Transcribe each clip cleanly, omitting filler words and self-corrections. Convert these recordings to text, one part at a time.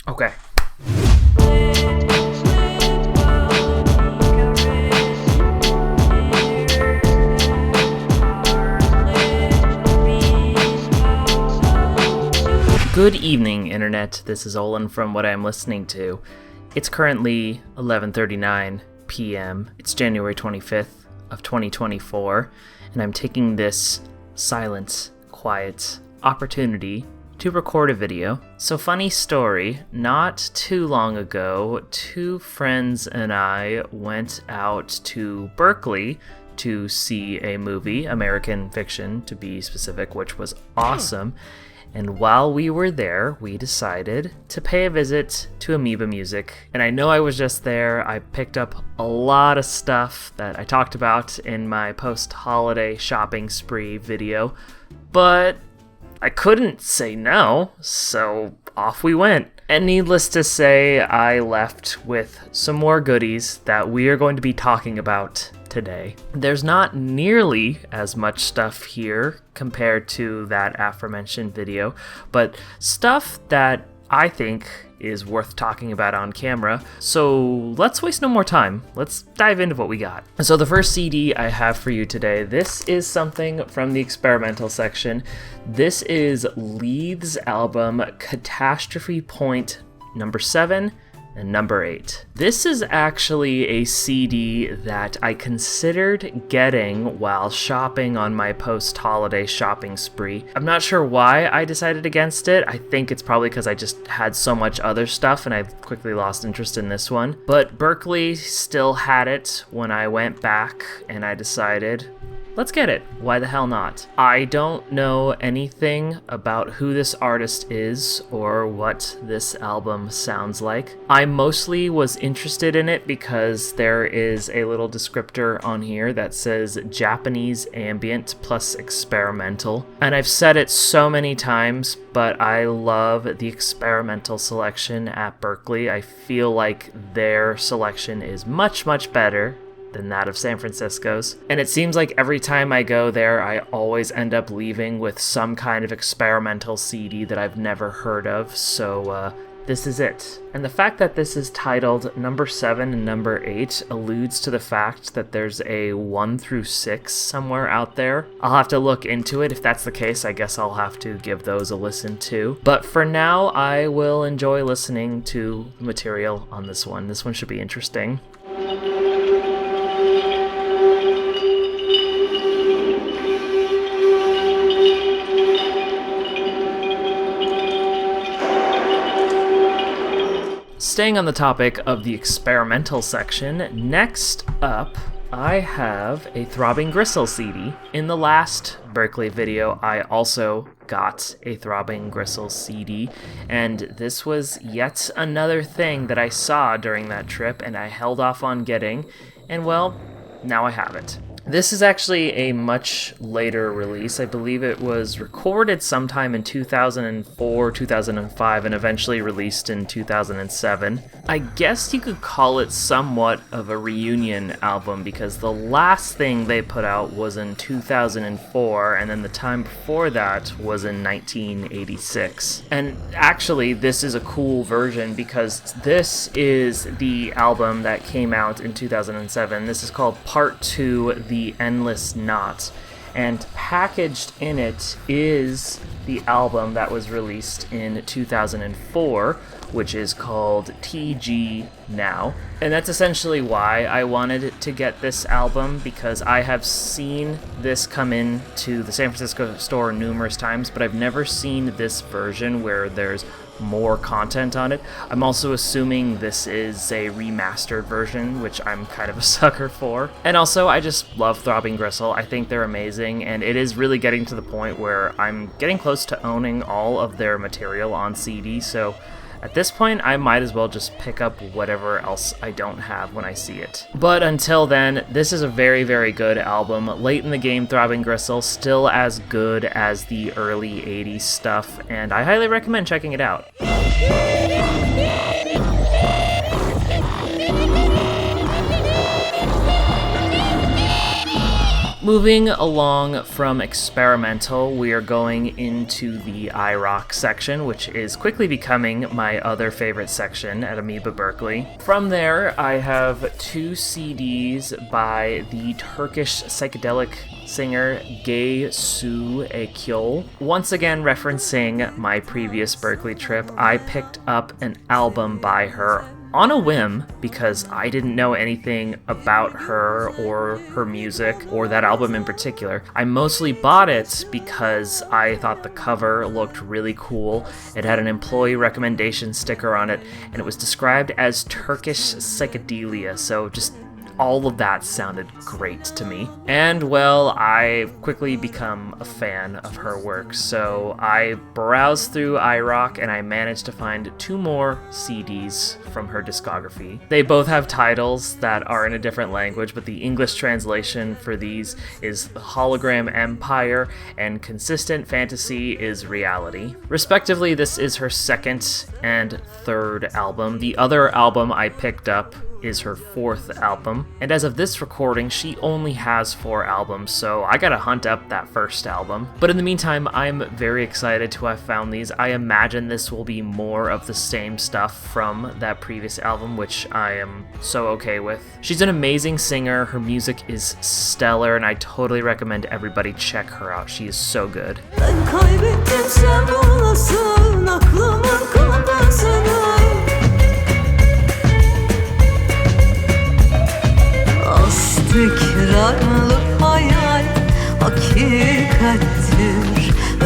Okay. Good evening, Internet. This is Olin from What I'm Listening To. It's currently 11:39 p.m. It's January 25th of 2024, and I'm taking this silent, quiet opportunity to record a video. So, funny story, not too long ago, two friends and I went out to Berkeley to see a movie, American Fiction to be specific, which was awesome. And while we were there, we decided to pay a visit to Amoeba Music. And I know I was just there. I picked up a lot of stuff that I talked about in my post-holiday shopping spree video, but I couldn't say no, so off we went. And needless to say, I left with some more goodies that we are going to be talking about today. There's not nearly as much stuff here compared to that aforementioned video, but stuff that I think is worth talking about on camera. So let's waste no more time. Let's dive into what we got. So the first CD I have for you today, this is something from the experimental section. This is Lethe's album Catastrophe Point number 7 and number 8. This is actually a CD that I considered getting while shopping on my post-holiday shopping spree. I'm not sure why I decided against it. I think it's probably because I just had so much other stuff and I quickly lost interest in this one. But Berkeley still had it when I went back and I decided, let's get it. Why the hell not? I don't know anything about who this artist is or what this album sounds like. I mostly was interested in it because there is a little descriptor on here that says Japanese ambient plus experimental. And I've said it so many times, but I love the experimental selection at Berkeley. I feel like their selection is much, much better than that of San Francisco's. And it seems like every time I go there, I always end up leaving with some kind of experimental CD that I've never heard of, so this is it. And the fact that this is titled number 7 and number 8 alludes to the fact that there's a 1 through 6 somewhere out there. I'll have to look into it. If that's the case, I guess I'll have to give those a listen too. But for now, I will enjoy listening to the material on this one. This one should be interesting. Staying on the topic of the experimental section, next up, I have a Throbbing Gristle CD. In the last Berkeley video, I also got a Throbbing Gristle CD, and this was yet another thing that I saw during that trip and I held off on getting, and well, now I have it. This is actually a much later release. I believe it was recorded sometime in 2004, 2005, and eventually released in 2007. I guess you could call it somewhat of a reunion album because the last thing they put out was in 2004, and then the time before that was in 1986. And actually, this is a cool version because this is the album that came out in 2007. This is called Part 2, The Endless Knot, and packaged in it is the album that was released in 2004, which is called TG Now. And that's essentially why I wanted to get this album, because I have seen this come in to the San Francisco store numerous times, but I've never seen this version where there's more content on it. I'm also assuming this is a remastered version, which I'm kind of a sucker for. And also, I just love Throbbing Gristle. I think they're amazing, and it is really getting to the point where I'm getting close to owning all of their material on CD, so at this point, I might as well just pick up whatever else I don't have when I see it. But until then, this is a very, very good album. Late in the game, Throbbing Gristle, still as good as the early 80s stuff, and I highly recommend checking it out. Moving along from experimental, we are going into the iRock section, which is quickly becoming my other favorite section at Amoeba Berkeley. From there, I have 2 CDs by the Turkish psychedelic singer Gaye Akyol. Once again, referencing my previous Berkeley trip, I picked up an album by her on a whim because I didn't know anything about her or her music or that album in particular. I mostly bought it because I thought the cover looked really cool. It had an employee recommendation sticker on it, and it was described as Turkish psychedelia, so just all of that sounded great to me. And well, I quickly become a fan of her work, so I browsed through iRock and I managed to find 2 more CDs from her discography. They both have titles that are in a different language, but the English translation for these is Hologram Empire and Consistent Fantasy is Reality. Respectively, this is her 2nd and 3rd album. The other album I picked up is her 4th album, and as of this recording, she only has 4 albums, so I gotta hunt up that first album. But in the meantime, I'm very excited to have found these. I imagine this will be more of the same stuff from that previous album, which I am so okay with. She's an amazing singer, her music is stellar, and I totally recommend everybody check her out. She is so good. Tekrarlı hayal hakikattir.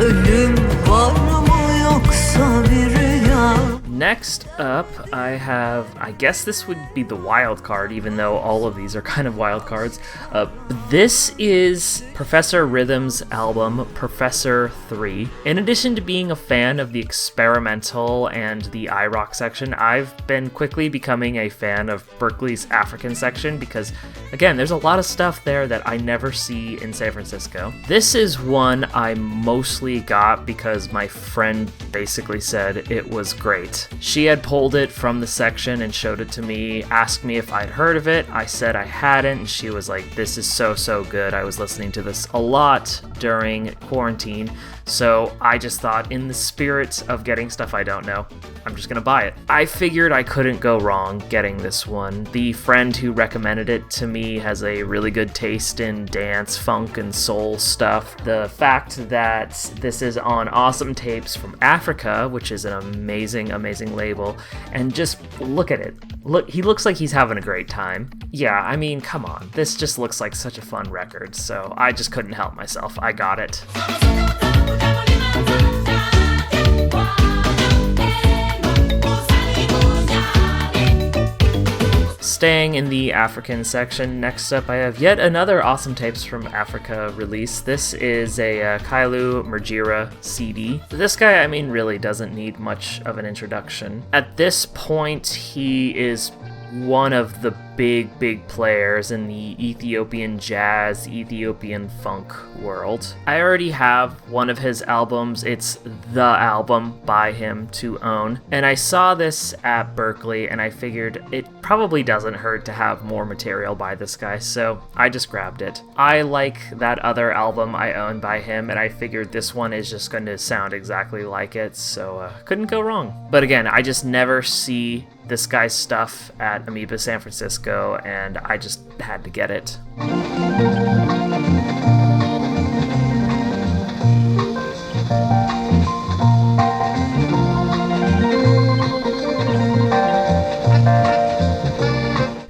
Ölüm var mı yoksa bir rüya? Next up, I have, I guess this would be the wild card, even though all of these are kind of wild cards. This is Professor Rhythm's album, Professor 3. In addition to being a fan of the experimental and the iRock section, I've been quickly becoming a fan of Berkeley's African section because, again, there's a lot of stuff there that I never see in San Francisco. This is one I mostly got because my friend basically said it was great. She had pulled it from the section and showed it to me, asked me if I'd heard of it. I said I hadn't, and she was like, this is so good. I was listening to this a lot during quarantine, so I just thought, in the spirit of getting stuff I don't know, I'm just gonna buy it. I figured I couldn't go wrong getting this one. The friend who recommended it to me has a really good taste in dance, funk, and soul stuff. The fact that this is on Awesome Tapes from Africa, which is an amazing label, and just look at it. Look, he looks like he's having a great time. Yeah, I mean, come on. This just looks like such a fun record, so I just couldn't help myself. I got it. Staying in the African section, next up I have yet another Awesome Tapes from Africa release. This is a Hailu Mergia CD. This guy, I mean, really doesn't need much of an introduction. At this point, he is one of the big players in the Ethiopian jazz, Ethiopian funk world. I already have one of his albums. It's the album by him to own. And I saw this at Berkeley and I figured it probably doesn't hurt to have more material by this guy, so I just grabbed it. I like that other album I own by him, and I figured this one is just going to sound exactly like it, so couldn't go wrong. But again, I just never see this guy's stuff at Amoeba San Francisco, and I just had to get it.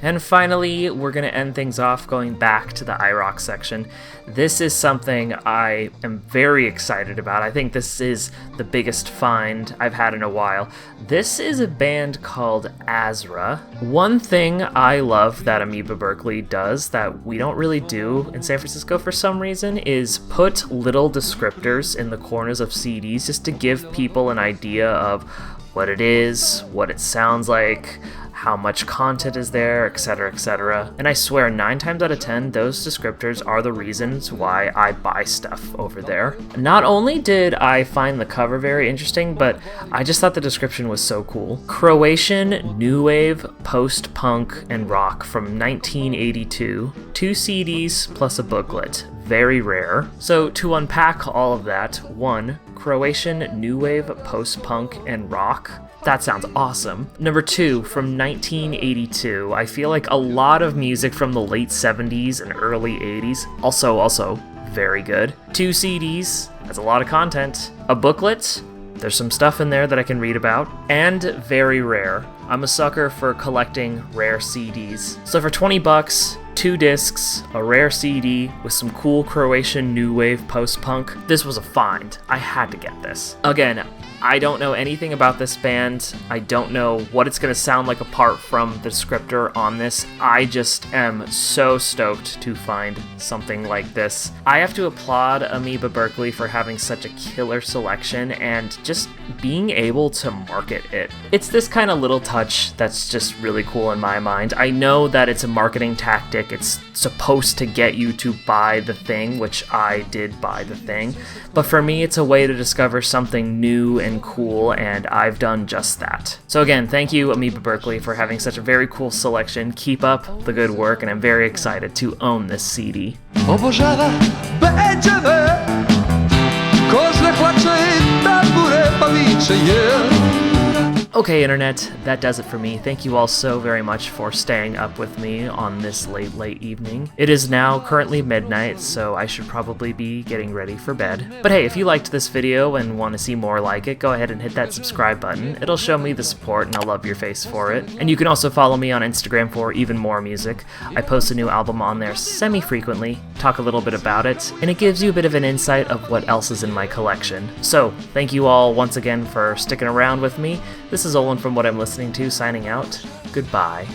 And finally, we're going to end things off going back to the iRock section. This is something I am very excited about. I think this is the biggest find I've had in a while. This is a band called Azra. One thing I love that Amoeba Berkeley does that we don't really do in San Francisco for some reason is put little descriptors in the corners of CDs just to give people an idea of what it is, what it sounds like, how much content is there, etc, etc. And I swear 9 times out of 10, those descriptors are the reasons why I buy stuff over there. Not only did I find the cover very interesting, but I just thought the description was so cool. Croatian new wave, post-punk, and rock from 1982. 2 CDs plus a booklet. Very rare. So to unpack all of that, 1, Croatian new wave, post-punk, and rock. That sounds awesome. Number 2, from 1982. I feel like a lot of music from the late 70s and early 80s. Also very good. 2 CDs, that's a lot of content. A booklet, there's some stuff in there that I can read about. And very rare. I'm a sucker for collecting rare CDs. So for 20 bucks, 2 discs, a rare CD with some cool Croatian new wave post-punk. This was a find. I had to get this. Again, I don't know anything about this band. I don't know what it's going to sound like apart from the descriptor on this. I just am so stoked to find something like this. I have to applaud Amoeba Berkeley for having such a killer selection and just being able to market it. It's this kind of little touch that's just really cool in my mind. I know that it's a marketing tactic. It's supposed to get you to buy the thing, which I did buy the thing. But for me, it's a way to discover something new and cool, and I've done just that. So again, thank you, Amoeba Berkeley, for having such a very cool selection. Keep up the good work, and I'm very excited to own this CD. Obožava beđeve, kozle hlače i tambure pa viče, yeah. Okay, Internet, that does it for me. Thank you all so very much for staying up with me on this late evening. It is now currently midnight, so I should probably be getting ready for bed. But hey, if you liked this video and want to see more like it, go ahead and hit that subscribe button. It'll show me the support and I'll love your face for it. And you can also follow me on Instagram for even more music. I post a new album on there semi-frequently, talk a little bit about it, and it gives you a bit of an insight of what else is in my collection. So, thank you all once again for sticking around with me. This is Olin from What I'm Listening To, signing out. Goodbye.